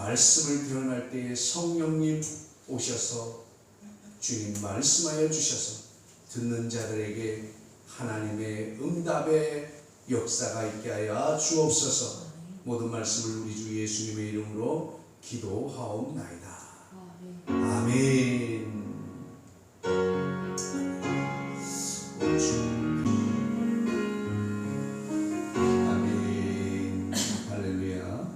말씀을 드러날 때에 성령님 오셔서 주님 말씀하여 주셔서 듣는 자들에게 하나님의 응답의 역사가 있게 하여 주옵소서. 모든 말씀을 우리 주 예수님의 이름으로 기도하옵나이다. 아멘. 아멘. 할렐루야.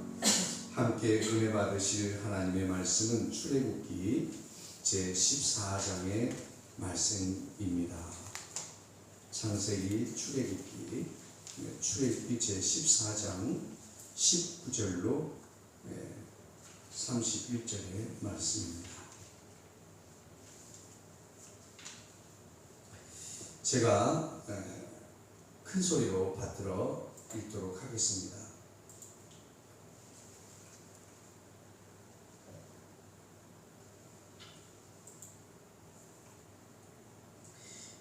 함께 은혜 받으실 하나님의 말씀은 출애굽기 제14장의 말씀입니다. 창세기, 출애굽기 제14장 19절로 31절의 말씀입니다. 제가 큰 소리로 받들어 읽도록 하겠습니다.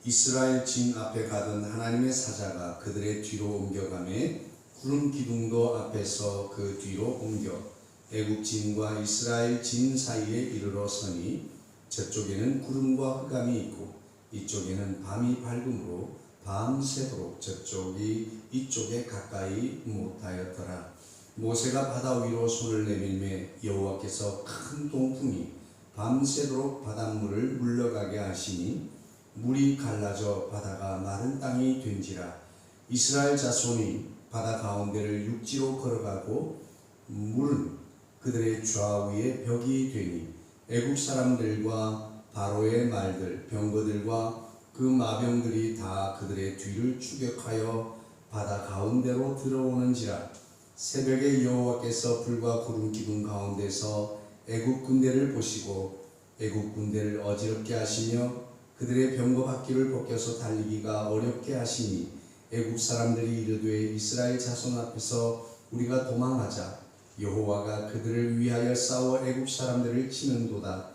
이스라엘 진 앞에 가던 하나님의 사자가 그들의 뒤로 옮겨가매 구름 기둥도 앞에서 그 뒤로 옮겨 애굽 진과 이스라엘 진 사이에 이르러 서니 저쪽에는 구름과 흑암이 있고 이쪽에는 밤이 밝음으로 밤새도록 저쪽이 이쪽에 가까이 못하였더라. 모세가 바다 위로 손을 내밀매 여호와께서 큰 동풍이 밤새도록 바닷물을 물러가게 하시니 물이 갈라져 바다가 마른 땅이 된지라. 이스라엘 자손이 바다 가운데를 육지로 걸어가고 물은 그들의 좌우에 벽이 되니 애굽 사람들과 바로의 말들 병거들과 그 마병들이 다 그들의 뒤를 추격하여 바다 가운데로 들어오는지라. 새벽에 여호와께서 불과 구름 기둥 가운데서 애굽 군대를 보시고 애굽 군대를 어지럽게 하시며 그들의 병거 바퀴를 벗겨서 달리기가 어렵게 하시니 애굽 사람들이 이르되 이스라엘 자손 앞에서 우리가 도망하자. 여호와가 그들을 위하여 싸워 애굽 사람들을 치는도다.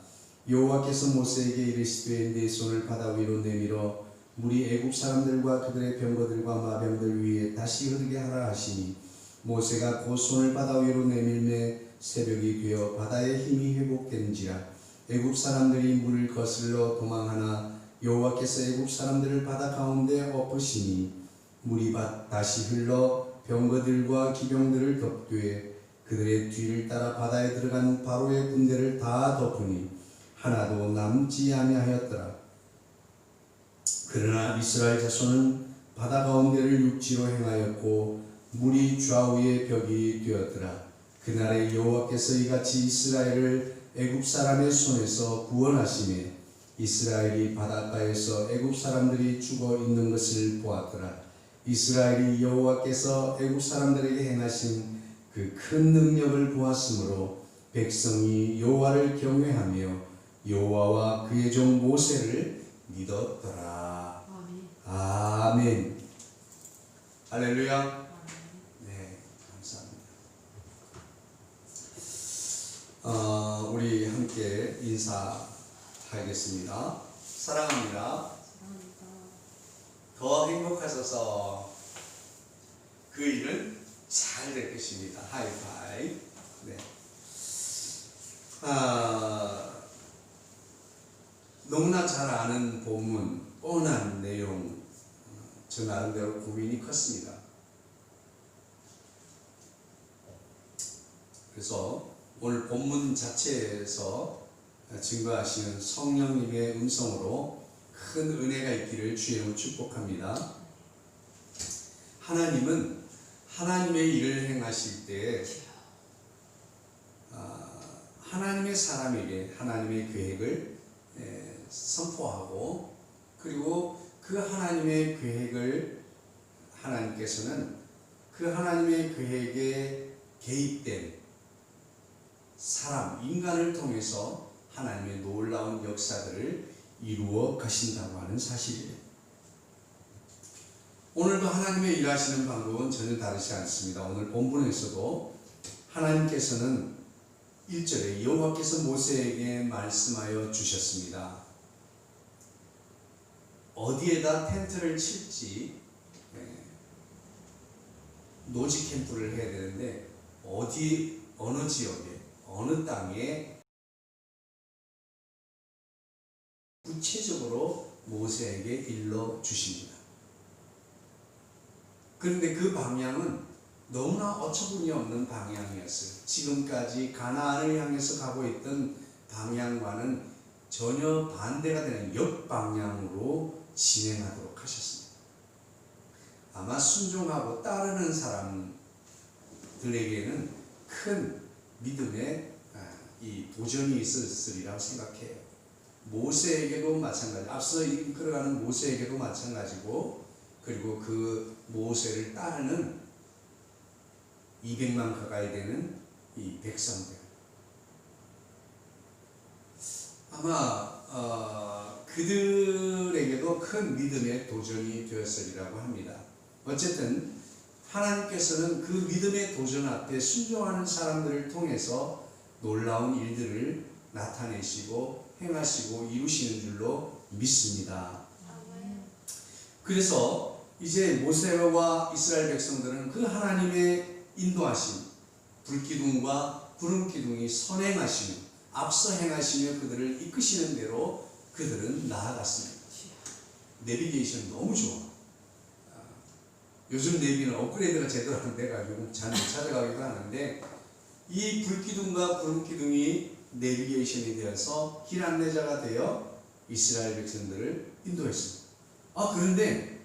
여호와께서 모세에게 이르시되 네 손을 바다 위로 내밀어 물이 애굽 사람들과 그들의 병거들과 마병들 위에 다시 흐르게 하라 하시니 모세가 그 손을 바다 위로 내밀매 새벽이 되어 바다의 힘이 회복된지라. 애굽 사람들이 물을 거슬러 도망하나 여호와께서 애굽 사람들을 바다 가운데 엎으시니 물이 다시 흘러 병거들과 기병들을 덮되 그들의 뒤를 따라 바다에 들어간 바로의 군대를 다 덮으니 하나도 남지 아니하였더라. 그러나 이스라엘 자손은 바다 가운데를 육지로 행하였고 물이 좌우의 벽이 되었더라. 그날에 여호와께서 이같이 이스라엘을 애굽 사람의 손에서 구원하시매 이스라엘이 바닷가에서 애굽 사람들이 죽어 있는 것을 보았더라. 이스라엘이 여호와께서 애굽 사람들에게 행하신 그 큰 능력을 보았으므로 백성이 여호와를 경외하며 여호와와 그의 종 모세를 믿었더라. 아멘. 할렐루야. 네, 감사합니다. 우리 함께 인사하겠습니다. 사랑합니다. 더 행복하셔서 그 일은 잘 될 것입니다. 하이파이. 네. 너무나 잘 아는 본문, 뻔한 내용, 저 나름대로 고민이 컸습니다. 그래서 오늘 본문 자체에서 증거하시는 성령님의 음성으로 큰 은혜가 있기를 주의 이름으로 축복합니다. 하나님은 하나님의 일을 행하실 때 하나님의 사람에게 하나님의 계획을 선포하고 그리고 그 하나님의 계획을 하나님께서는 그 하나님의 계획에 개입된 사람, 인간을 통해서 하나님의 놀라운 역사들을 이루어 가신다고 하는 사실이에요. 오늘도 하나님의 일하시는 방법은 전혀 다르지 않습니다. 오늘 본문에서도 하나님께서는 1절에 여호와께서 모세에게 말씀하여 주셨습니다. 어디에다 텐트를 칠지 노지 캠프를 해야 되는데 어느 지역에 어느 땅에 구체적으로 모세에게 일러 주십니다. 그런데 그 방향은 너무나 어처구니 없는 방향이었어요. 지금까지 가나안을 향해서 가고 있던 방향과는 전혀 반대가 되는 역방향으로 진행하도록 하셨습니다. 아마 순종하고 따르는 사람들에게는 큰 믿음의 이 도전이 있었으리라고 생각해요. 모세에게도 마찬가지, 앞서 이끌어가는 모세에게도 마찬가지고, 그리고 그 모세를 따르는 200만 가까이 되는 이 백성들, 아마 그들에게도 큰 믿음의 도전이 되었으리라고 합니다. 어쨌든 하나님께서는 그 믿음의 도전 앞에 순종하는 사람들을 통해서 놀라운 일들을 나타내시고 행하시고 이루시는 줄로 믿습니다. 그래서 이제 모세와 이스라엘 백성들은 그 하나님의 인도하심, 불기둥과 구름기둥이 선행하시며 앞서 행하시며 그들을 이끄시는 대로 그들은 나아갔습니다. 내비게이션 너무 좋아. 요즘 내비는 업그레이드가 제대로 안 돼가지고 잘 못 찾아가기도 하는데, 이 불기둥과 구름기둥이 내비게이션이 되어서 길 안내자가 되어 이스라엘 백성들을 인도했습니다. 그런데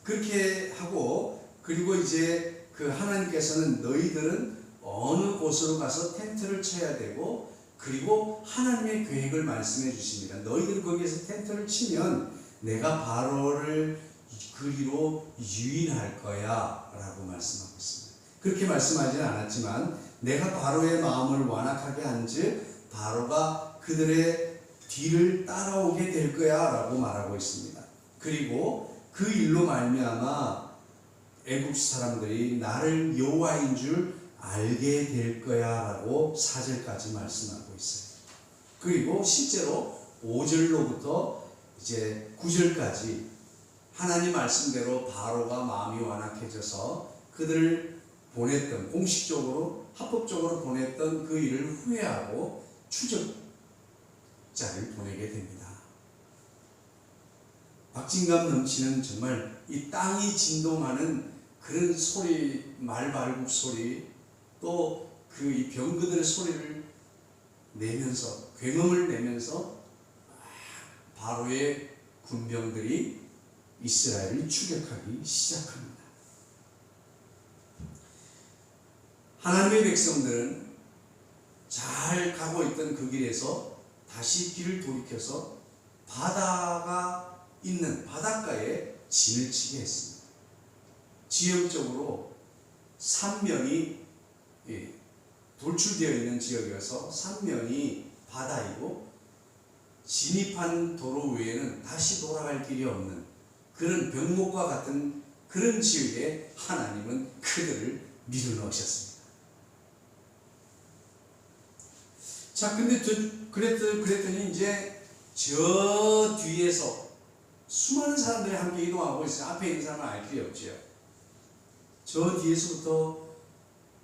그렇게 하고, 그리고 이제 그 하나님께서는 너희들은 어느 곳으로 가서 텐트를 쳐야 되고, 그리고 하나님의 계획을 말씀해 주십니다. 너희들 거기에서 텐트를 치면 내가 바로를 그리로 유인할 거야 라고 말씀하고 있습니다. 그렇게 말씀하지는 않았지만, 내가 바로의 마음을 완악하게 한즉 바로가 그들의 뒤를 따라오게 될 거야 라고 말하고 있습니다. 그리고 그 일로 말미암아 애굽 사람들이 나를 여호와인 줄 알게 될 거야 라고 4절까지 말씀하고 있어요. 그리고 실제로 5절로부터 이제 9절까지 하나님 말씀대로 바로가 마음이 완악해져서 그들을 보냈던, 공식적으로 합법적으로 보냈던 그 일을 후회하고 추적자를 보내게 됩니다. 박진감 넘치는 정말 이 땅이 진동하는 그런 소리, 말발굽 소리, 또 그 이 병거들의 소리를 내면서, 굉음을 내면서 바로의 군병들이 이스라엘을 추격하기 시작합니다. 하나님의 백성들은 잘 가고 있던 그 길에서 다시 길을 돌이켜서 바다가 있는 바닷가에 진을 치게 했습니다. 지역적으로 삼면이 돌출되어 있는 지역이어서 삼면이 바다이고, 진입한 도로 외에는 다시 돌아갈 길이 없는 그런 병목과 같은 그런 지역에 하나님은 그들을 밀어넣으셨습니다. 자, 근데 그랬더니 이제 저 뒤에서 수많은 사람들이 함께 이동하고 있어요. 앞에 있는 사람은 알 길이 없죠. 저 뒤에서부터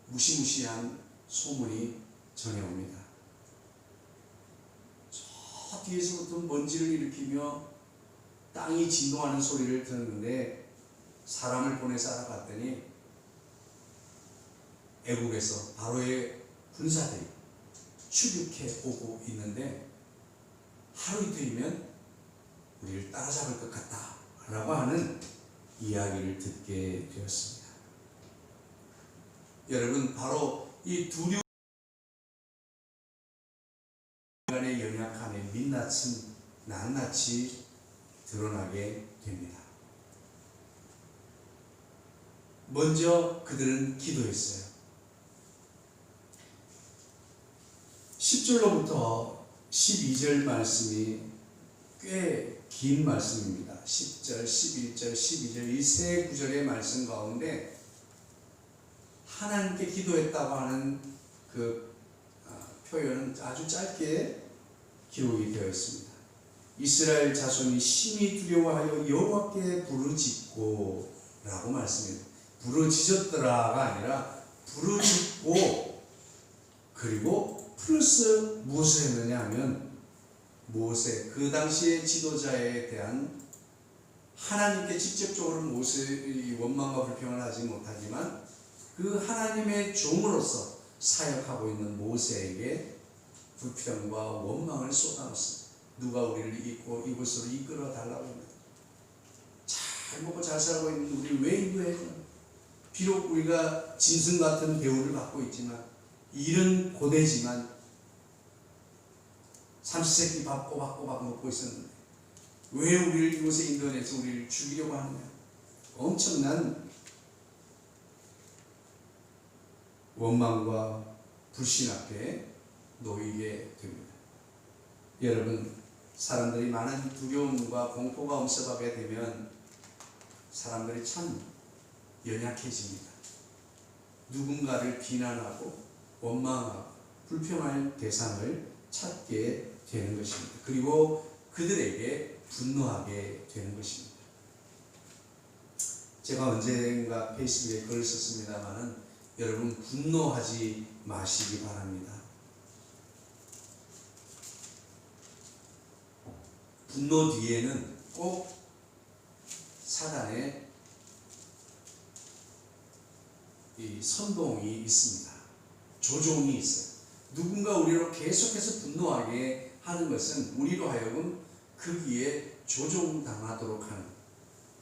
무시무시한 소문이 전해옵니다. 저 뒤에서부터 먼지를 일으키며 땅이 진동하는 소리를 듣는데, 사람을 보내서 알아봤더니 애국에서 바로의 군사들이 추격해 오고 있는데, 하루 이틀이면 우리를 따라잡을 것 같다 라고 하는 이야기를 듣게 되었습니다. 여러분, 바로 이 두려움 인간의 연약함에 민낯은 낱낱이 드러나게 됩니다. 먼저 그들은 기도했어요. 10절로부터 12절 말씀이 꽤 긴 말씀입니다. 10절, 11절, 12절 이 세 구절의 말씀 가운데 하나님께 기도했다고 하는 그 표현은 아주 짧게 기록이 되어 있습니다. 이스라엘 자손이 심히 두려워하여 여호와께 부르짖고 라고 말씀해요. 부르짖었더라가 아니라 부르짖고 그리고 플러스 무엇을 했느냐 하면 모세, 그 당시의 지도자에 대한 하나님께 직접적으로 모세의 원망과 불평을 하지 못하지만 그 하나님의 종으로서 사역하고 있는 모세에게 불평과 원망을 쏟아놓습니다. 누가 우리를 이곳으로 이끌어 달라고 합니다. 잘 먹고 잘 살고 있는 우리 왜 인도해? 비록 우리가 짐승 같은 대우를 받고 있지만, 일은 고되지만 삼시세끼 밥 꼬박꼬박 먹고 있었는데 왜 우리를 이곳에 인도해서 우리를 죽이려고 하느냐? 엄청난 원망과 불신 앞에 놓이게 됩니다. 여러분, 사람들이 많은 두려움과 공포가 엄습하게 되면 사람들이 참 연약해집니다. 누군가를 비난하고 원망하고 불평할 대상을 찾게 되는 것입니다. 그리고 그들에게 분노하게 되는 것입니다. 제가 언젠가 페이스북에 글을 썼습니다마는 여러분, 분노하지 마시기 바랍니다. 분노 뒤에는 꼭 사단의 이 선동이 있습니다. 조종이 있어요. 누군가 우리로 계속해서 분노하게 하는 것은 우리로 하여금 거기에 조종당하도록 하는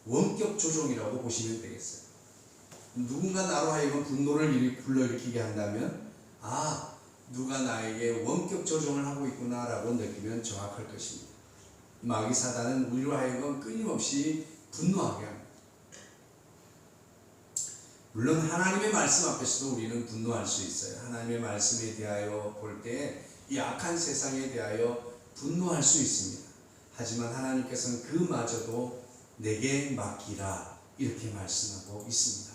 원격 조종이라고 보시면 되겠어요. 누군가 나로 하여금 분노를 불러일으키게 한다면, 아, 누가 나에게 원격 조종을 하고 있구나 라고 느끼면 정확할 것입니다. 마귀 사단은 우리로 하여금 끊임없이 분노하게 합니다. 물론 하나님의 말씀 앞에서도 우리는 분노할 수 있어요. 하나님의 말씀에 대하여 볼 때 이 악한 세상에 대하여 분노할 수 있습니다. 하지만 하나님께서는 그마저도 내게 맡기라 이렇게 말씀하고 있습니다.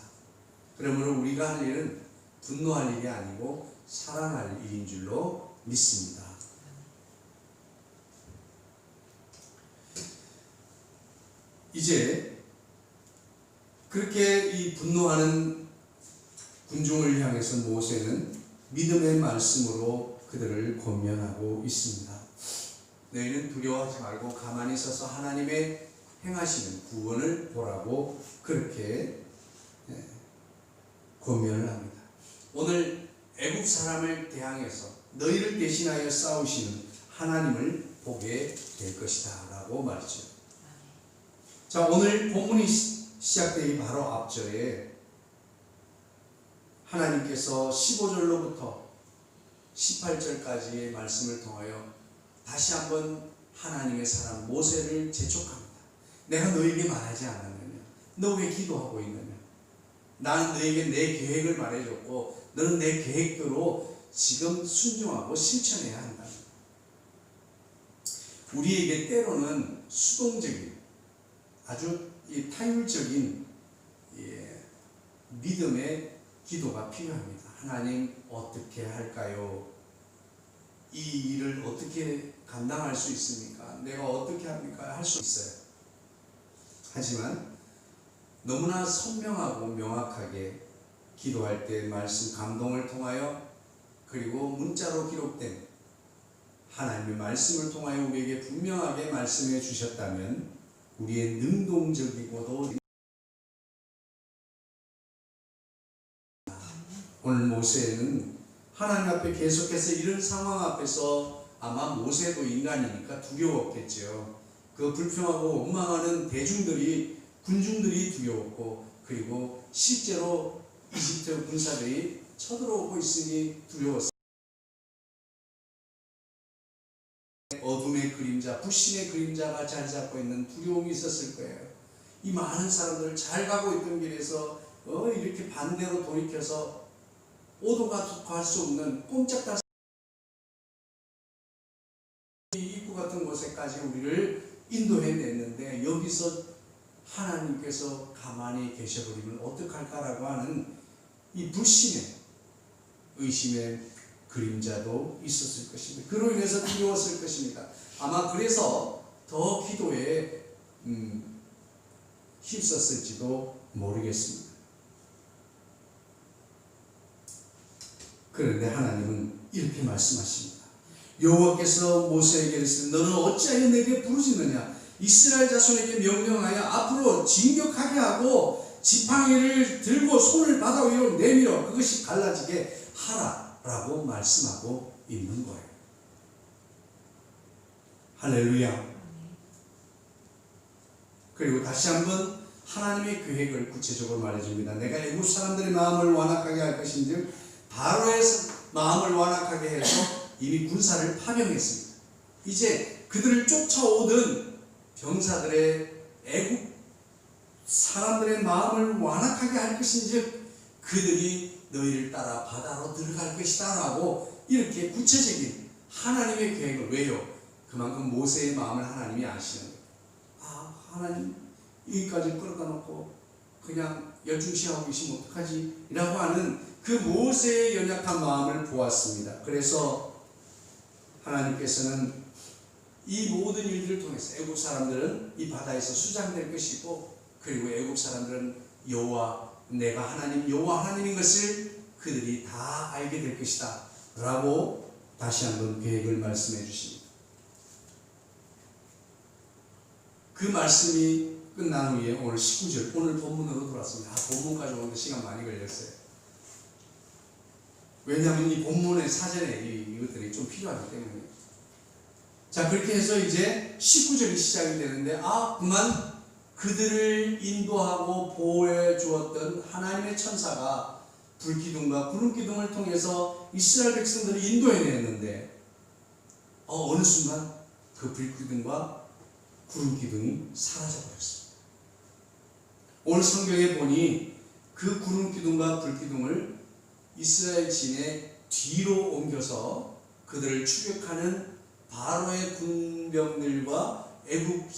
그러므로 우리가 할 일은 분노할 일이 아니고 사랑할 일인 줄로 믿습니다. 이제 그렇게 이 분노하는 군중을 향해서 모세는 믿음의 말씀으로 그들을 권면하고 있습니다. 너희는 두려워하지 말고 가만히 서서 하나님의 행하시는 구원을 보라고 그렇게 권면을 합니다. 오늘 애국 사람을 대항해서 너희를 대신하여 싸우시는 하나님을 보게 될 것이다 라고 말이죠. 자, 오늘 본문이 시작되기 바로 앞절에 하나님께서 15절로부터 18절까지의 말씀을 통하여 다시 한번 하나님의 사람 모세를 재촉합니다. 내가 너에게 말하지 않았느냐? 너 왜 기도하고 있느냐? 나는 너에게 내 계획을 말해줬고 너는 내 계획대로 지금 순종하고 실천해야 한다. 우리에게 때로는 수동적인 아주 타율적인 믿음의 기도가 필요합니다. 하나님 어떻게 할까요? 이 일을 어떻게 감당할 수 있습니까? 내가 어떻게 합니까? 할 수 있어요. 하지만 너무나 선명하고 명확하게 기도할 때 말씀 감동을 통하여 그리고 문자로 기록된 하나님의 말씀을 통하여 우리에게 분명하게 말씀해 주셨다면 우리의 능동적이고도 오늘 모세는 하나님 앞에 계속해서 이런 상황 앞에서 아마 모세도 인간이니까 두려웠겠죠. 그 불평하고 원망하는 군중들이 두려웠고 그리고 실제로 이집트 군사들이 쳐들어오고 있으니 두려웠어요. 어둠의 그림자, 불신의 그림자가 자리 잡고 있는 두려움이 있었을 거예요. 이 많은 사람들 잘 가고 있던 길에서 이렇게 반대로 돌이켜서 오도가 갈 수 없는 꼼짝달 입구 같은 곳에까지 우리를 인도해냈는데 여기서 하나님께서 가만히 계셔버리면 어떡할까라고 하는 이 불신의 의심의 그림자도 있었을 것입니다. 그로 인해서 두려웠을 것입니다. 아마 그래서 더 기도에 힘썼을지도 모르겠습니다. 그런데 하나님은 이렇게 말씀하십니다. 여호와께서 모세에게 이르시되 너는 어찌하여 내게 부르짖느냐? 이스라엘 자손에게 명령하여 앞으로 진격하게 하고 지팡이를 들고 손을 바다 위로 내밀어 그것이 갈라지게 하라라고 말씀하고 있는 거예요. 할렐루야. 그리고 다시 한번 하나님의 계획을 구체적으로 말해줍니다. 내가 애굽 사람들의 마음을 완악하게 할 것인즉 바로의 마음을 완악하게 해서 이미 군사를 파병했습니다. 이제 그들을 쫓아오던 병사들의 애굽 사람들의 마음을 완악하게 할 것인즉 그들이 너희를 따라 바다로 들어갈 것이다 라고 이렇게 구체적인 하나님의 계획을, 왜요? 그만큼 모세의 마음을 하나님이 아시는 거예요. 하나님 여기까지 끌어다 놓고 그냥 열중시하고 계시면 어떡하지? 라고 하는 그 모세의 연약한 마음을 보았습니다. 그래서 하나님께서는 이 모든 일들을 통해서 애굽 사람들은 이 바다에서 수장될 것이고, 그리고 애굽 사람들은 여호와, 내가 하나님 여호와 하나님인 것을 그들이 다 알게 될 것이다 라고 다시 한번 계획을 말씀해 주십니다. 그 말씀이 끝난 후에 오늘 19절, 오늘 본문으로 돌아왔습니다. 본문까지 오는데 시간 많이 걸렸어요. 왜냐하면 이 본문의 사전에 이것들이 좀 필요하기 때문에. 자, 그렇게 해서 이제 19절이 시작이 되는데, 그만 그들을 인도하고 보호해 주었던 하나님의 천사가 불기둥과 구름기둥을 통해서 이스라엘 백성들을 인도해냈는데, 어느 순간 그 불기둥과 구름기둥이 사라져버렸습니다. 오늘 성경에 보니 그 구름기둥과 불기둥을 이스라엘 진의 뒤로 옮겨서 그들을 추격하는 바로의 군병들과 애굽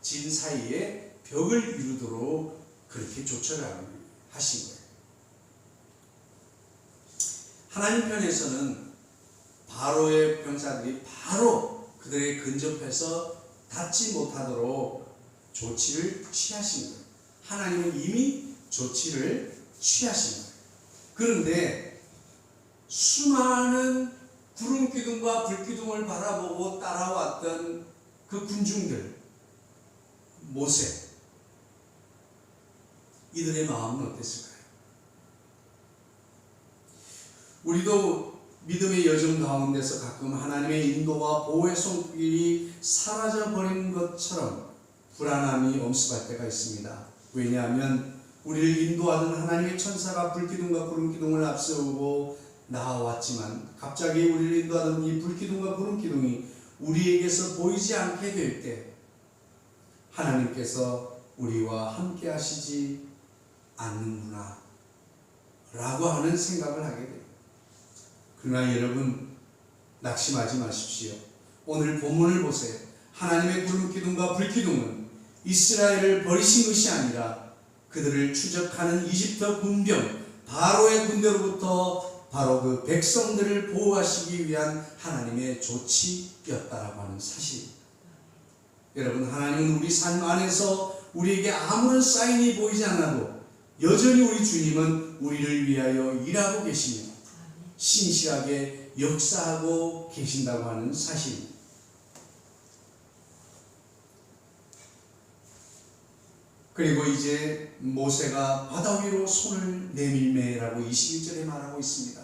진 사이에 벽을 이루도록 그렇게 조처를 하신 거예요. 하나님 편에서는 바로의 병사들이 바로 그들의 근접해서 닿지 못하도록 조치를 취하신 거예요. 하나님은 이미 조치를 취하신 거예요. 그런데 수많은 구름기둥과 불기둥을 바라보고 따라왔던 그 군중들, 모세, 이들의 마음은 어땠을까요? 우리도 믿음의 여정 가운데서 가끔 하나님의 인도와 보호의 손길이 사라져버린 것처럼 불안함이 엄습할 때가 있습니다. 왜냐하면 우리를 인도하던 하나님의 천사가 불기둥과 구름기둥을 앞세우고 나아왔지만 갑자기 우리를 인도하던 이 불기둥과 구름기둥이 우리에게서 보이지 않게 될 때 하나님께서 우리와 함께 하시지 않는구나 라고 하는 생각을 하게 됩니다. 그러나 여러분, 낙심하지 마십시오. 오늘 본문을 보세요. 하나님의 구름기둥과 불기둥은 이스라엘을 버리신 것이 아니라 그들을 추적하는 이집트 군병 바로의 군대로부터 바로 그 백성들을 보호하시기 위한 하나님의 조치였다라고 하는 사실입니다. 여러분, 하나님은 우리 삶 안에서 우리에게 아무런 사인이 보이지 않아도 여전히 우리 주님은 우리를 위하여 일하고 계시며 신실하게 역사하고 계신다고 하는 사실입니다. 그리고 이제 모세가 바다 위로 손을 내밀매라고 21절에 말하고 있습니다.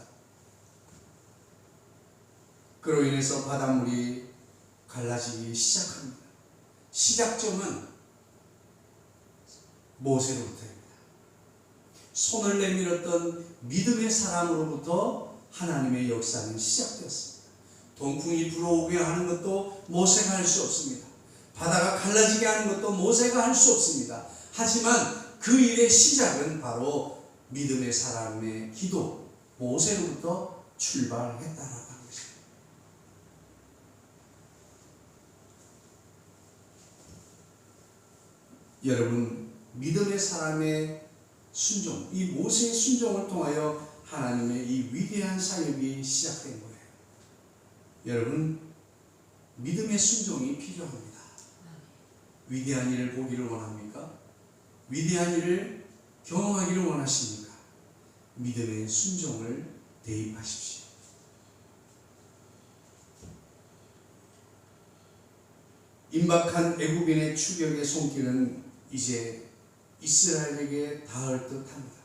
그로 인해서 바닷물이 갈라지기 시작합니다. 시작점은 모세로부터입니다. 손을 내밀었던 믿음의 사람으로부터 하나님의 역사는 시작되었습니다. 동풍이 불어오게 하는 것도 모세가 할 수 없습니다. 바다가 갈라지게 하는 것도 모세가 할 수 없습니다. 하지만 그 일의 시작은 바로 믿음의 사람의 기도, 모세로부터 출발했다라고 하는 것입니다. 여러분, 믿음의 사람의 순종, 이 모세의 순종을 통하여 하나님의 이 위대한 사역이 시작된 거예요. 여러분, 믿음의 순종이 필요합니다. 위대한 일을 보기를 원합니까? 위대한 일을 경험하기를 원하십니까? 믿음의 순종을 대입하십시오. 임박한 애굽인의 추격의 손길은 이제 이스라엘에게 닿을 듯합니다.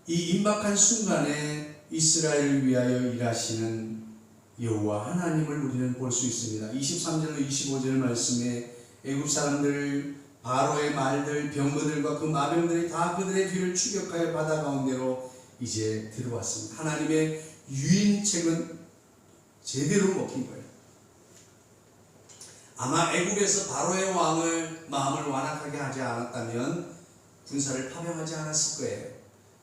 이 임박한 순간에 이스라엘을 위하여 일하시는 여호와 하나님을 우리는 볼 수 있습니다. 23절로 25절 말씀에 애굽 사람들, 바로의 말들, 병거들과 그 마병들이 다 그들의 뒤를 추격하여 바다 가운데로 이제 들어왔습니다. 하나님의 유인책은 제대로 먹힌 거예요. 아마 애굽에서 바로의 왕을 마음을 완악하게 하지 않았다면 군사를 파병하지 않았을 거예요.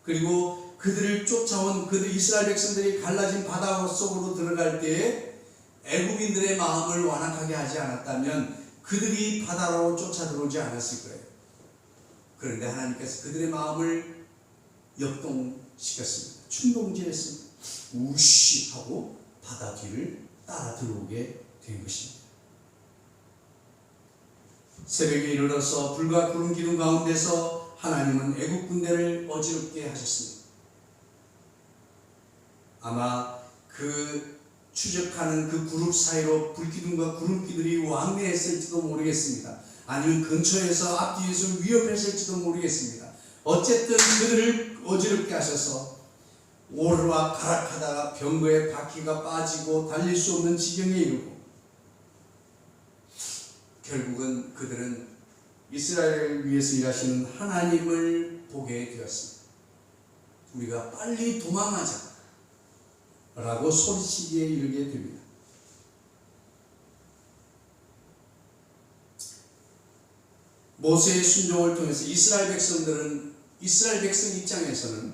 그리고 그들을 쫓아온 그들 이스라엘 백성들이 갈라진 바다 속으로 들어갈 때에 애굽인들의 마음을 완악하게 하지 않았다면 그들이 바다로 쫓아 들어오지 않았을 거예요. 그런데 하나님께서 그들의 마음을 역동시켰습니다. 충동질했습니다. 우시 하고 바다 뒤를 따라 들어오게 된 것입니다. 새벽에 이르러서 불과 구름 기둥 가운데서 하나님은 애굽 군대를 어지럽게 하셨습니다. 아마 그 추적하는 그 그룹 사이로 불기둥과 구름기들이 왕래했을지도 모르겠습니다. 아니면 근처에서 앞뒤에서 위협했을지도 모르겠습니다. 어쨌든 그들을 어지럽게 하셔서 오르락가락하다가 병거에 바퀴가 빠지고 달릴 수 없는 지경에 이르고 결국은 그들은 이스라엘을 위해서 일하시는 하나님을 보게 되었습니다. 우리가 빨리 도망하자 라고 소리치기에 이르게 됩니다. 모세의 순종을 통해서 이스라엘 백성 입장에서는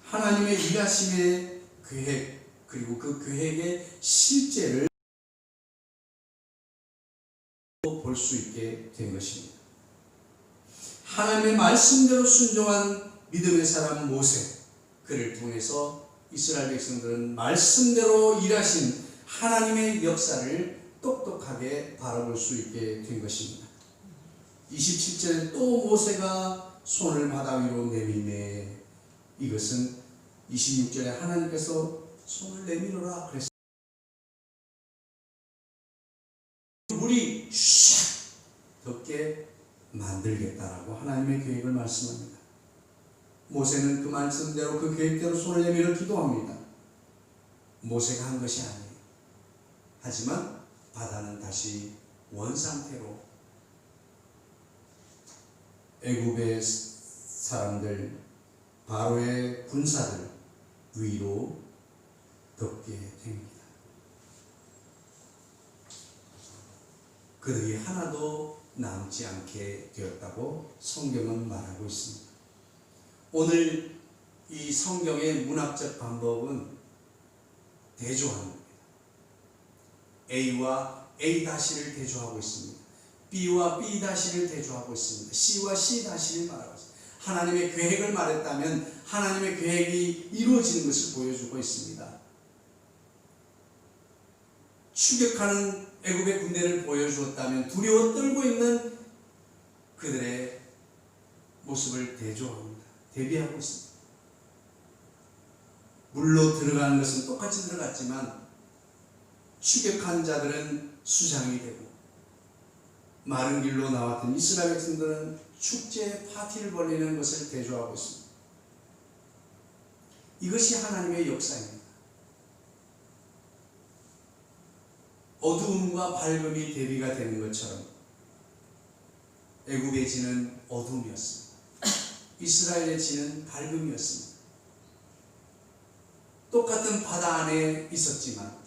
하나님의 일하심의 계획 그리고 그 계획의 실제를 볼 수 있게 된 것입니다. 하나님의 말씀대로 순종한 믿음의 사람 모세, 그를 통해서 이스라엘 백성들은 말씀대로 일하신 하나님의 역사를 똑똑하게 바라볼 수 있게 된 것입니다. 27절에 또 모세가 손을 바다 위로 내미매, 이것은 26절에 하나님께서 손을 내밀어라 그랬습니다. 물이 샥 덮게 만들겠다라고 하나님의 계획을 말씀합니다. 모세는 그 말씀대로 그 계획대로 손을 내밀어 기도합니다. 모세가 한 것이 아니에요. 하지만 바다는 다시 원상태로 애굽의 사람들, 바로의 군사들 위로 덮게 됩니다. 그들이 하나도 남지 않게 되었다고 성경은 말하고 있습니다. 오늘 이 성경의 문학적 방법은 대조하는 겁니다. A와 A-를 대조하고 있습니다. B와 B-를 대조하고 있습니다. C와 C-를 말하고 있습니다. 하나님의 계획을 말했다면 하나님의 계획이 이루어지는 것을 보여주고 있습니다. 추격하는 애굽의 군대를 보여주었다면 두려워 떨고 있는 그들의 모습을 대조합니다. 대비하고 있습니다. 물로 들어가는 것은 똑같이 들어갔지만 추격한 자들은 수장이 되고 마른 길로 나왔던 이스라엘 백성들은 축제 파티를 벌이는 것을 대조하고 있습니다. 이것이 하나님의 역사입니다. 어두움과 밝음이 대비가 되는 것처럼 애굽의 지는 어둠이었습니다. 이스라엘의 지는 밝음이었습니다. 똑같은 바다 안에 있었지만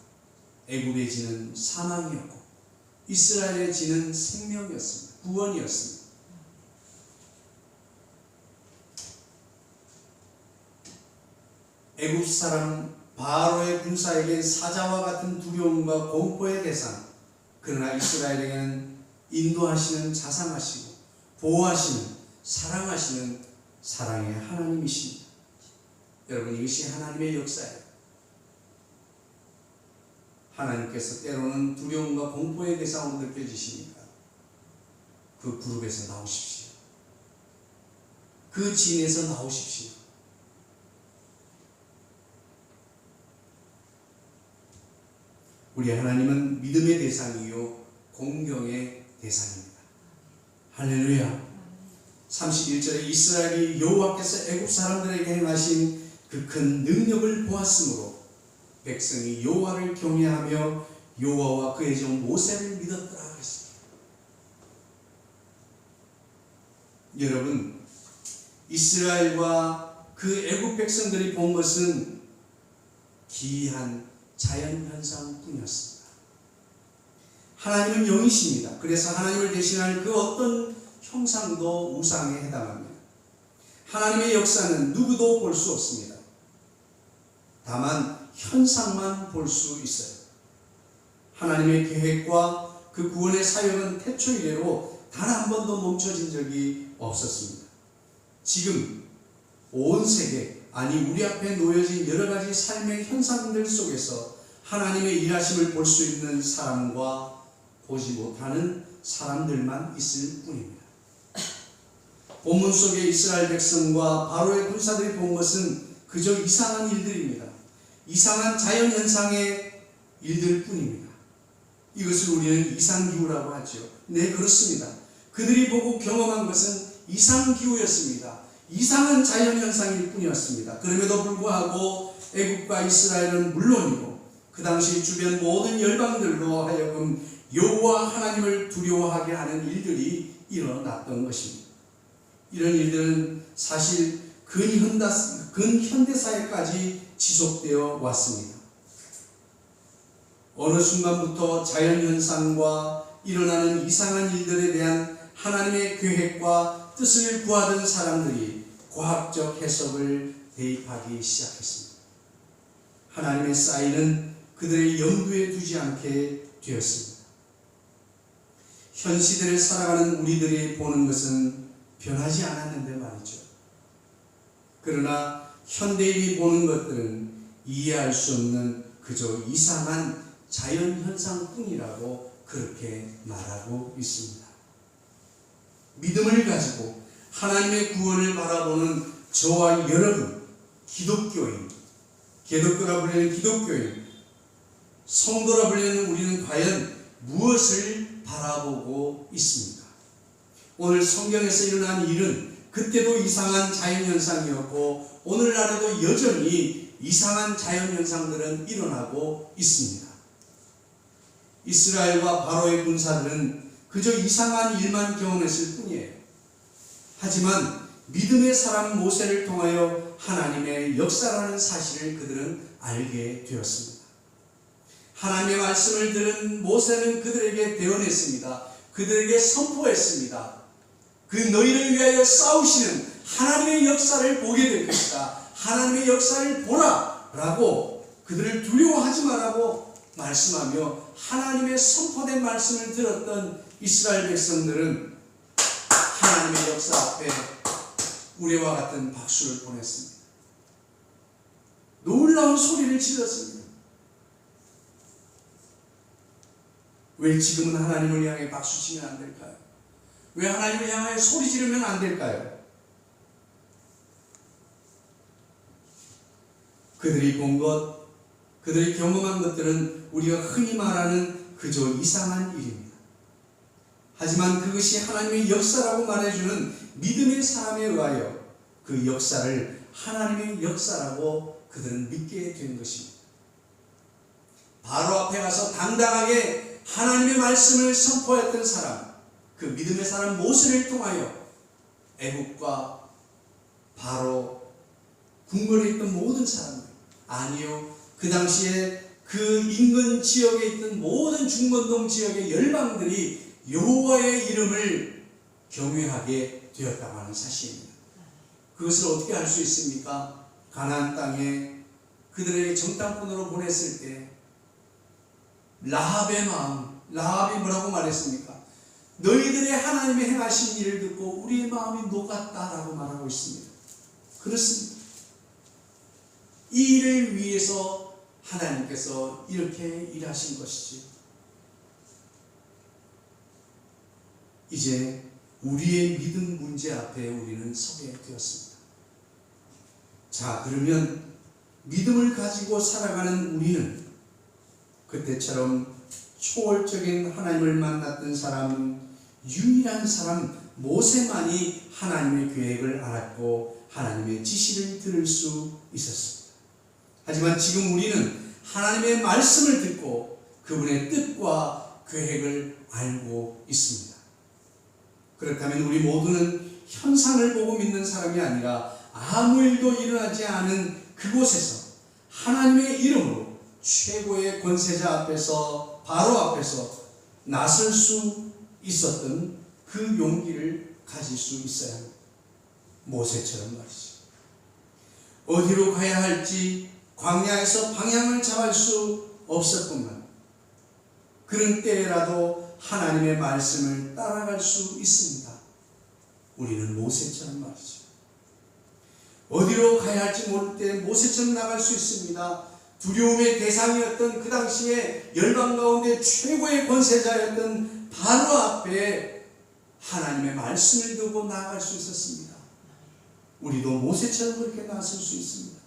애굽의 지는 사망이었고 이스라엘의 지는 생명이었습니다. 구원이었습니다. 애굽 사람 바로의 군사에겐 사자와 같은 두려움과 공포의 대상, 그러나 이스라엘에게는 인도하시는 자상하시고 보호하시는 사랑하시는 사랑의 하나님이십니다. 여러분, 이것이 하나님의 역사예요. 하나님께서 때로는 두려움과 공포의 대상으로 느껴지시니까 그 그룹에서 나오십시오. 그 진에서 나오십시오. 우리 하나님은 믿음의 대상이요 공경의 대상입니다. 할렐루야. 31절에 이스라엘이 여호와께서 애굽 사람들에게 행하신 그 큰 능력을 보았으므로 백성이 여호와를 경외하며 여호와와 그의 종 모세를 믿었더라 그랬습니다. 여러분, 이스라엘과 그 애굽 백성들이 본 것은 기이한 자연현상뿐이었습니다. 하나님은 영이십니다. 그래서 하나님을 대신할 그 어떤 형상도 우상에 해당합니다. 하나님의 역사는 누구도 볼 수 없습니다. 다만 현상만 볼 수 있어요. 하나님의 계획과 그 구원의 사역은 태초 이래로 단 한 번도 멈춰진 적이 없었습니다. 지금 온 세계, 아니 우리 앞에 놓여진 여러 가지 삶의 현상들 속에서 하나님의 일하심을 볼 수 있는 사람과 보지 못하는 사람들만 있을 뿐입니다. 본문 속에 이스라엘 백성과 바로의 군사들이 본 것은 그저 이상한 일들입니다. 이상한 자연현상의 일들 뿐입니다. 이것을 우리는 이상기후라고 하죠. 네, 그렇습니다. 그들이 보고 경험한 것은 이상기후였습니다. 이상한 자연현상일 뿐이었습니다. 그럼에도 불구하고 애굽과 이스라엘은 물론이고 그 당시 주변 모든 열방들로 하여금 여호와 하나님을 두려워하게 하는 일들이 일어났던 것입니다. 이런 일들은 사실 근현대사에까지 지속되어 왔습니다. 어느 순간부터 자연현상과 일어나는 이상한 일들에 대한 하나님의 계획과 뜻을 구하던 사람들이 과학적 해석을 대입하기 시작했습니다. 하나님의 사인은 그들의 염두에 두지 않게 되었습니다. 현 시대를 살아가는 우리들이 보는 것은 변하지 않았는데 말이죠. 그러나 현대인이 보는 것들은 이해할 수 없는 그저 이상한 자연현상뿐이라고 그렇게 말하고 있습니다. 믿음을 가지고 하나님의 구원을 바라보는 저와 여러분, 기독교인, 기독교라 불리는 기독교인, 성도라 불리는 우리는 과연 무엇을 바라보고 있습니까? 오늘 성경에서 일어난 일은 그때도 이상한 자연현상이었고 오늘날에도 여전히 이상한 자연현상들은 일어나고 있습니다. 이스라엘과 바로의 군사들은 그저 이상한 일만 경험했을 뿐이에요. 하지만 믿음의 사람 모세를 통하여 하나님의 역사라는 사실을 그들은 알게 되었습니다. 하나님의 말씀을 들은 모세는 그들에게 대언했습니다. 그들에게 선포했습니다. 그 너희를 위하여 싸우시는 하나님의 역사를 보게 될 것이다. 하나님의 역사를 보라 라고 그들을 두려워하지 말라고 말씀하며 하나님의 선포된 말씀을 들었던 이스라엘 백성들은 하나님의 역사 앞에 우리와 같은 박수를 보냈습니다. 놀라운 소리를 질렀습니다. 왜 지금은 하나님을 향해 박수치면 안 될까요? 왜 하나님을 향하여 소리 지르면 안 될까요? 그들이 본 것, 그들이 경험한 것들은 우리가 흔히 말하는 그저 이상한 일입니다. 하지만 그것이 하나님의 역사라고 말해주는 믿음의 사람에 의하여 그 역사를 하나님의 역사라고 그들은 믿게 된 것입니다. 바로 앞에 가서 당당하게 하나님의 말씀을 선포했던 사람, 그 믿음의 사람 모세를 통하여 애국과 바로 궁궐에 있던 모든 사람들, 아니요, 그 당시에 그 인근 지역에 있던 모든 중건동 지역의 열방들이 여호와의 이름을 경외하게 되었다고 하는 사실입니다. 그것을 어떻게 알 수 있습니까? 가나안 땅에 그들에게 정탐꾼으로 보냈을 때 라합의 마음, 라합이 뭐라고 말했습니까? 너희들의 하나님의 행하신 일을 듣고 우리의 마음이 녹았다라고 말하고 있습니다. 그렇습니다. 이 일을 위해서 하나님께서 이렇게 일하신 것이지. 이제 우리의 믿음 문제 앞에 우리는 서게 되었습니다. 자, 그러면 믿음을 가지고 살아가는 우리는 그때처럼 초월적인 하나님을 만났던 사람은 유일한 사람 모세만이 하나님의 계획을 알았고 하나님의 지시를 들을 수 있었습니다. 하지만 지금 우리는 하나님의 말씀을 듣고 그분의 뜻과 계획을 알고 있습니다. 그렇다면 우리 모두는 현상을 보고 믿는 사람이 아니라 아무 일도 일어나지 않은 그곳에서 하나님의 이름으로 최고의 권세자 앞에서 바로 앞에서 나설 수 있었던 그 용기를 가질 수 있어야 합니다. 모세처럼 말이죠. 어디로 가야 할지 광야에서 방향을 잡을 수 없었건만 그런 때라도 하나님의 말씀을 따라갈 수 있습니다. 우리는 모세처럼 말이죠. 어디로 가야 할지 모를 때 모세처럼 나갈 수 있습니다. 두려움의 대상이었던 그 당시에 열방 가운데 최고의 권세자였던 바로 앞에 하나님의 말씀을 두고 나아갈 수 있었습니다. 우리도 모세처럼 그렇게 나설 수 있습니다.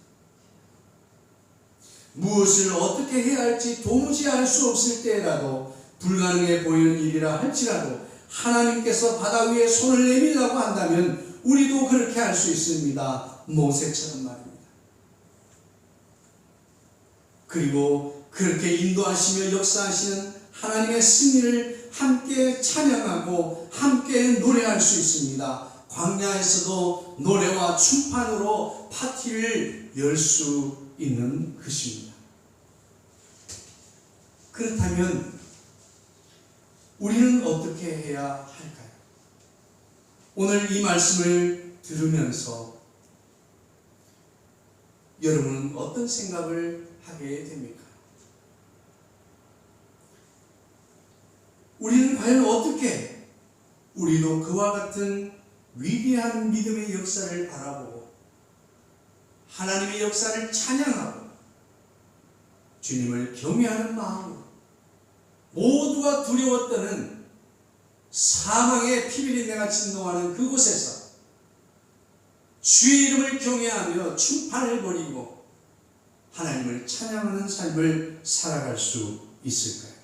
무엇을 어떻게 해야 할지 도무지 알 수 없을 때라도 불가능해 보이는 일이라 할지라도 하나님께서 바다 위에 손을 내밀라고 한다면 우리도 그렇게 할 수 있습니다. 모세처럼 말입니다. 그리고 그렇게 인도하시며 역사하시는 하나님의 승리를 함께 찬양하고 함께 노래할 수 있습니다. 광야에서도 노래와 춤판으로 파티를 열 수 있는 것입니다. 그렇다면 우리는 어떻게 해야 할까요? 오늘 이 말씀을 들으면서 여러분은 어떤 생각을 하게 됩니까? 우리는 과연 어떻게 우리도 그와 같은 위대한 믿음의 역사를 바라보고 하나님의 역사를 찬양하고 주님을 경외하는 마음으로 모두가 두려웠다는 사망의 피비린내가 진동하는 그곳에서 주의 이름을 경외하며 춤판을 벌이고 하나님을 찬양하는 삶을 살아갈 수 있을까요?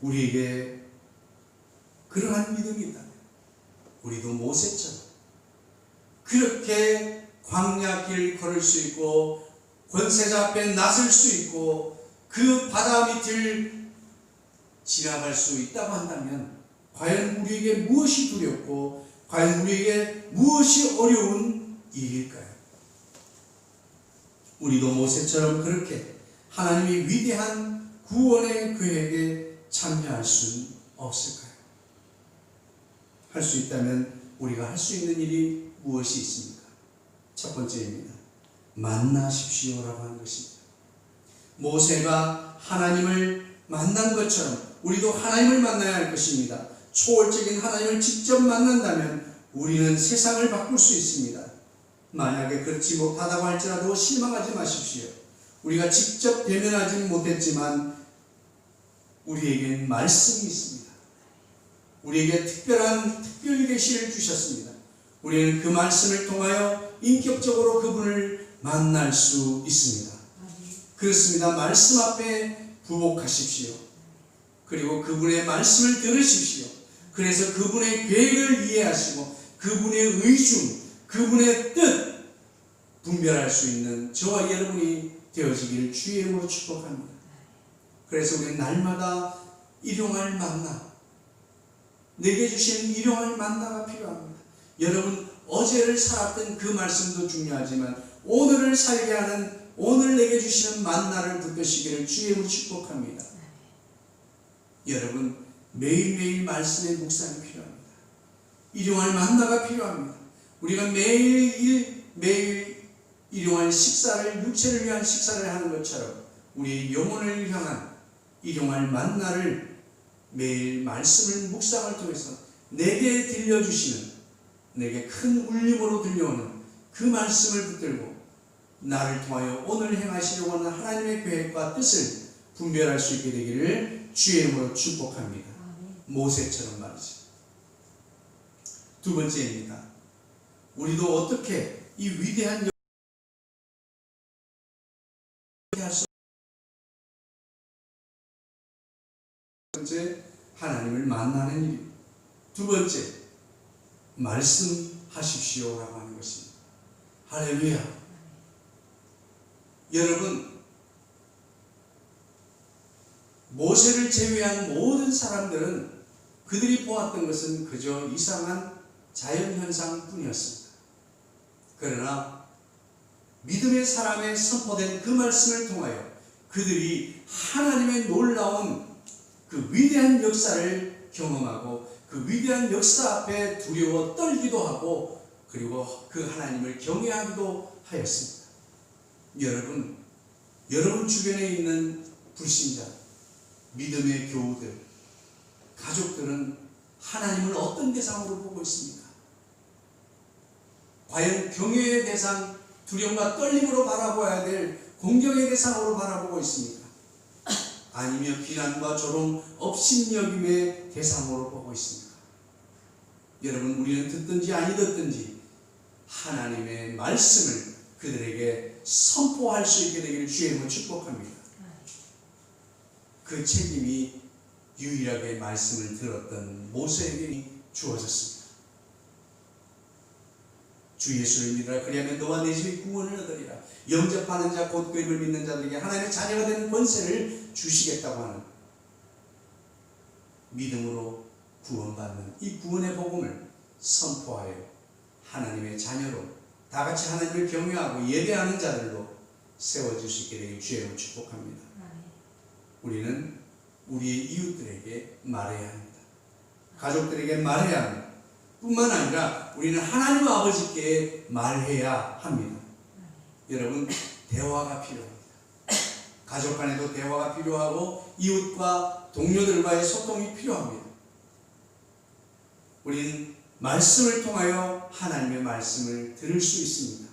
우리에게 그러한 믿음이 있다면 우리도 모세처럼 그렇게 광야길을 걸을 수 있고 권세자 앞에 나설 수 있고 그 바다 밑을 지나갈 수 있다고 한다면 과연 우리에게 무엇이 두렵고 과연 우리에게 무엇이 어려운 일일까요? 우리도 모세처럼 그렇게 하나님의 위대한 구원의 계획에 참여할 수는 없을까요? 할 수 있다면 우리가 할 수 있는 일이 무엇이 있습니까? 첫 번째입니다. 만나십시오라고 하는 것입니다. 모세가 하나님을 만난 것처럼 우리도 하나님을 만나야 할 것입니다. 초월적인 하나님을 직접 만난다면 우리는 세상을 바꿀 수 있습니다. 만약에 그렇지 못하다고 할지라도 실망하지 마십시오. 우리가 직접 대면하지 못했지만 우리에겐 말씀이 있습니다. 우리에게 특별 계시를 주셨습니다. 우리는 그 말씀을 통하여 인격적으로 그분을 만날 수 있습니다. 그렇습니다. 말씀 앞에 부복하십시오. 그리고 그분의 말씀을 들으십시오. 그래서 그분의 계획을 이해하시고 그분의 의중, 그분의 뜻 분별할 수 있는 저와 여러분이 되어지기를 주의 이름으로 축복합니다. 그래서 우리는 날마다 일용할 만나, 내게 주시는 일용할 만나가 필요합니다. 여러분 어제를 살았던 그 말씀도 중요하지만 오늘을 살게 하는 오늘 내게 주시는 만나를 붙드시기를 주의 이름으로 축복합니다. 여러분 매일매일 말씀의 묵상이 필요합니다. 일용할 만나가 필요합니다. 우리가 매일 일용할 식사를 육체를 위한 식사를 하는 것처럼 우리 영혼을 향한 일용할 만나를 매일 말씀을 묵상을 통해서 내게 들려주시는 내게 큰 울림으로 들려오는 그 말씀을 붙들고 나를 통하여 오늘 행하시려고 하는 하나님의 계획과 뜻을 분별할 수 있게 되기를 주의 이름으로 축복합니다. 모세처럼 말이죠. 두 번째입니다. 우리도 어떻게 이 위대한 번째, 하나님을 만나는 일입니다. 두 번째, 말씀하십시오라고 하는 것입니다. 할렐루야. 여러분, 모세를 제외한 모든 사람들은 그들이 보았던 것은 그저 이상한 자연현상뿐이었습니다. 그러나 믿음의 사람에 선포된 그 말씀을 통하여 그들이 하나님의 놀라운 그 위대한 역사를 경험하고 그 위대한 역사 앞에 두려워 떨기도 하고 그리고 그 하나님을 경외하기도 하였습니다. 여러분 주변에 있는 불신자, 믿음의 교우들, 가족들은 하나님을 어떤 대상으로 보고 있습니까? 과연 경외의 대상, 두려움과 떨림으로 바라보아야 될 공경의 대상으로 바라보고 있습니까? 아니면 비난과 조롱, 업신여김의 대상으로 보고 있습니까? 여러분, 우리는 듣든지 아니 듣든지 하나님의 말씀을 그들에게 선포할 수 있게 되기를 주의 이름으로 축복합니다. 그 책임이 유일하게 말씀을 들었던 모세에게 주어졌습니다. 주 예수를 믿으라. 그리하면 너와 내 집이 구원을 얻으리라. 영접하는 자 곧 그 이름을 믿는 자들에게 하나님의 자녀가 되는 권세를 주시겠다고 하는 믿음으로 구원받는 이 구원의 복음을 선포하여 하나님의 자녀로 다같이 하나님을 경외하고 예배하는 자들로 세워줄 수 있게 되길 주의 이름으로 축복합니다. 우리는 우리의 이웃들에게 말해야 합니다. 가족들에게 말해야 합니다. 뿐만 아니라 우리는 하나님 아버지께 말해야 합니다. 여러분, 대화가 필요합니다. 가족 간에도 대화가 필요하고 이웃과 동료들과의 소통이 필요합니다. 우리는 말씀을 통하여 하나님의 말씀을 들을 수 있습니다.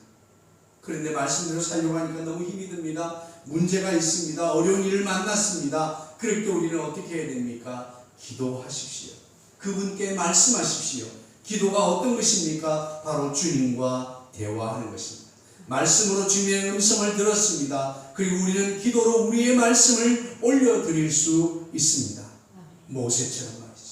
그런데 말씀대로 살려고 하니까 너무 힘이 듭니다. 문제가 있습니다. 어려운 일을 만났습니다. 그럴 때 우리는 어떻게 해야 됩니까? 기도하십시오. 그분께 말씀하십시오. 기도가 어떤 것입니까? 바로 주님과 대화하는 것입니다. 말씀으로 주님의 음성을 들었습니다. 그리고 우리는 기도로 우리의 말씀을 올려드릴 수 있습니다. 모세처럼 말이죠.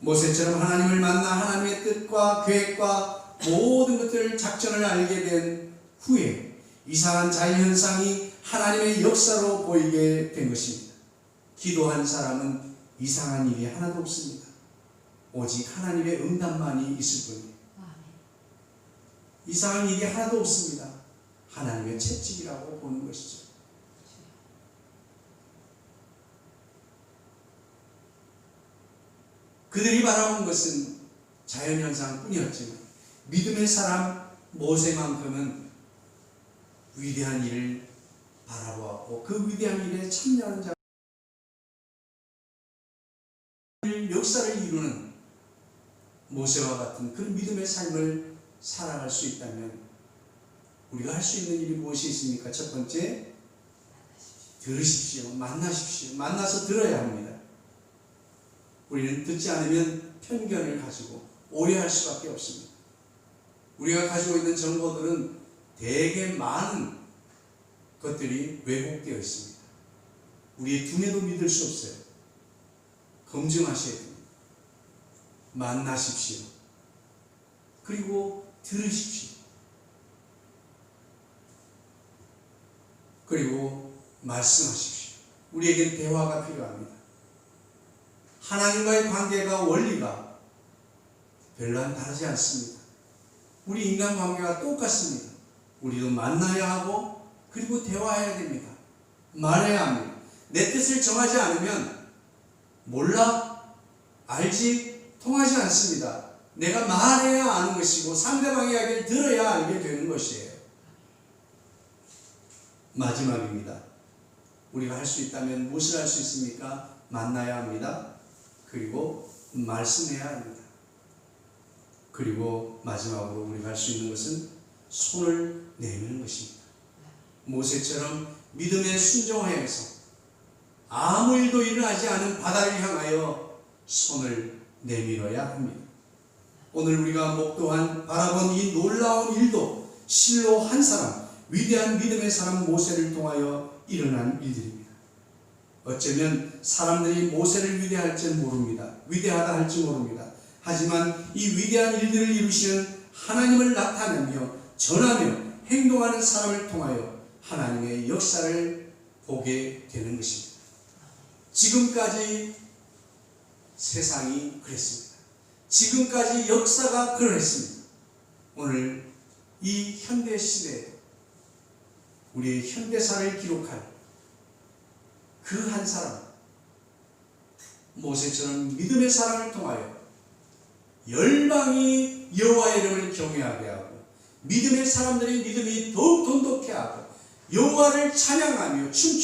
모세처럼 하나님을 만나 하나님의 뜻과 계획과 모든 것들 작전을 알게 된 후에 이상한 자연현상이 하나님의 역사로 보이게 된 것입니다. 기도한 사람은 이상한 일이 하나도 없습니다. 오직 하나님의 응답만이 있을 뿐이에요. 이상한 일이 하나도 없습니다. 하나님의 채찍이라고 보는 것이죠. 그들이 바라본 것은 자연현상뿐이었지만 믿음의 사람 모세만큼은 위대한 일을 바라보았고 그 위대한 일에 참여하는 자 역사를 이루는 모세와 같은 그런 믿음의 삶을 살아갈 수 있다면 우리가 할 수 있는 일이 무엇이 있습니까? 첫 번째, 들으십시오. 만나십시오. 만나서 들어야 합니다. 우리는 듣지 않으면 편견을 가지고 오해할 수밖에 없습니다. 우리가 가지고 있는 정보들은 되게 많은 것들이 왜곡되어 있습니다. 우리의 두뇌도 믿을 수 없어요. 검증하셔야 됩니다. 만나십시오. 그리고 들으십시오. 그리고 말씀하십시오. 우리에게 대화가 필요합니다. 하나님과의 관계가 원리가 별로 다르지 않습니다. 우리 인간관계가 똑같습니다. 우리도 만나야 하고 그리고 대화해야 됩니다. 말해야 합니다. 내 뜻을 정하지 않으면 몰라, 알지, 통하지 않습니다. 내가 말해야 아는 것이고 상대방의 이야기를 들어야 알게 되는 것이에요. 마지막입니다. 우리가 할 수 있다면 무엇을 할 수 있습니까? 만나야 합니다. 그리고 말씀해야 합니다. 그리고 마지막으로 우리가 할 수 있는 것은 손을 내미는 것입니다. 모세처럼 믿음에 순종하여서 아무 일도 일어나지 않은 바다를 향하여 손을 내밀어야 합니다. 오늘 우리가 목도한 바라본 이 놀라운 일도 실로 한 사람, 위대한 믿음의 사람 모세를 통하여 일어난 일들입니다. 어쩌면 사람들이 모세를 위대하다 할지 모릅니다. 하지만 이 위대한 일들을 이루시는 하나님을 나타내며 전하며 행동하는 사람을 통하여 하나님의 역사를 보게 되는 것입니다. 지금까지 세상이 그랬습니다. 지금까지 역사가 그랬습니다. 오늘 이 현대 시대에 우리의 현대사를 기록할 그 한 사람, 모세처럼 믿음의 사랑을 통하여 열방이 여호와의 이름을 경외하게 하고 믿음의 사람들의 믿음이 더욱 돈독해 하고 여호와를 찬양하며 춤추